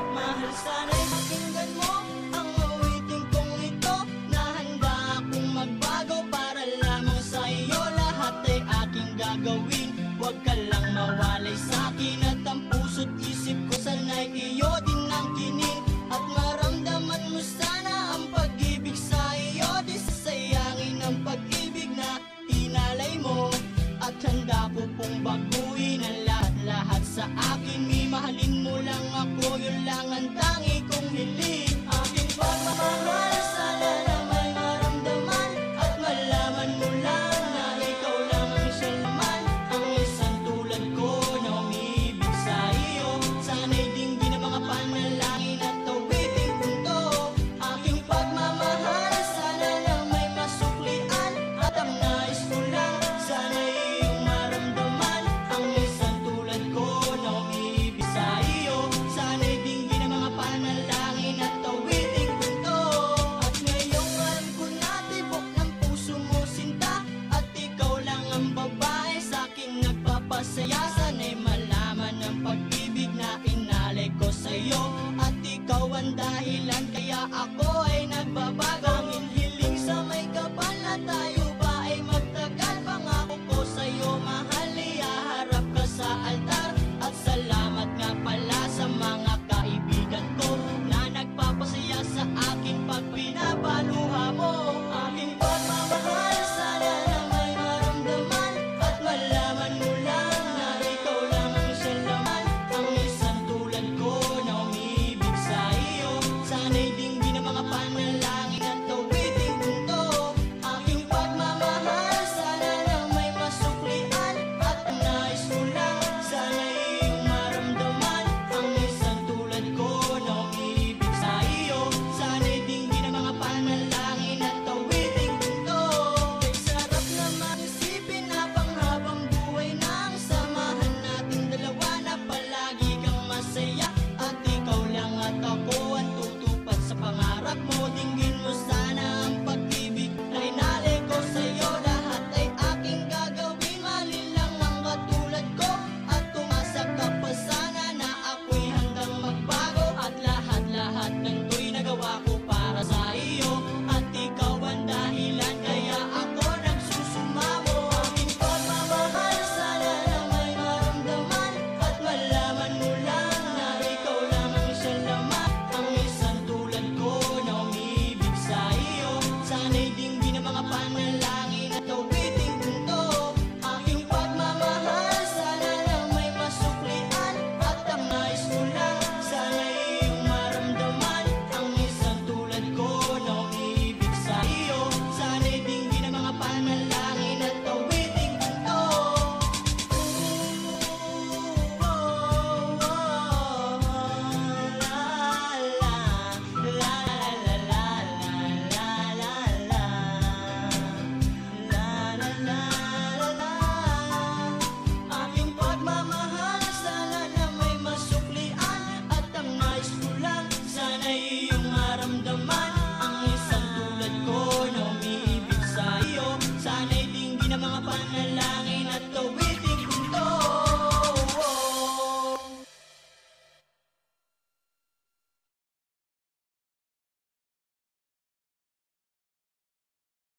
Mahal, sana'y pakinggan mo ang awitin kong ito, na handa akong magbago para lamang sa iyo. Lahat ay aking gagawin, huwag ka lang mawalay sa'kin. At ang puso't isip ko sana'y iyo din ang kinin. At maramdaman mo sana ang pag-ibig sa iyo. Di sayangin ang pag-ibig na inalay mo. At handa ko pong baguhin ang lahat-lahat sa akin. Mahalin mo lang ako, yun lang ang tangi kong hiling. Aking pagmamahal, sana na may maramdaman. At malaman mo lang na ikaw lang ang siya naman. Ang isang tulad ko na umibig sa iyo. Sana'y dinggin ang mga panalangin at awiting punto. Aking pagmamahal, sana na may masuklian. At ang nais ko lang, sana'y iyong maramdaman. Ang isang tulad ko na umibig sa iyo. Sana'y dinggin ang mga panalangin at awiting punto. At ngayong alam ko na tibok ng puso mo sinta. At ikaw lang ang babae sa'king nagpapasaya. Sana'y malaman ang pag-ibig na inalay ko sa'yo. At ikaw ang dahilan kaya ako ay nagbabago.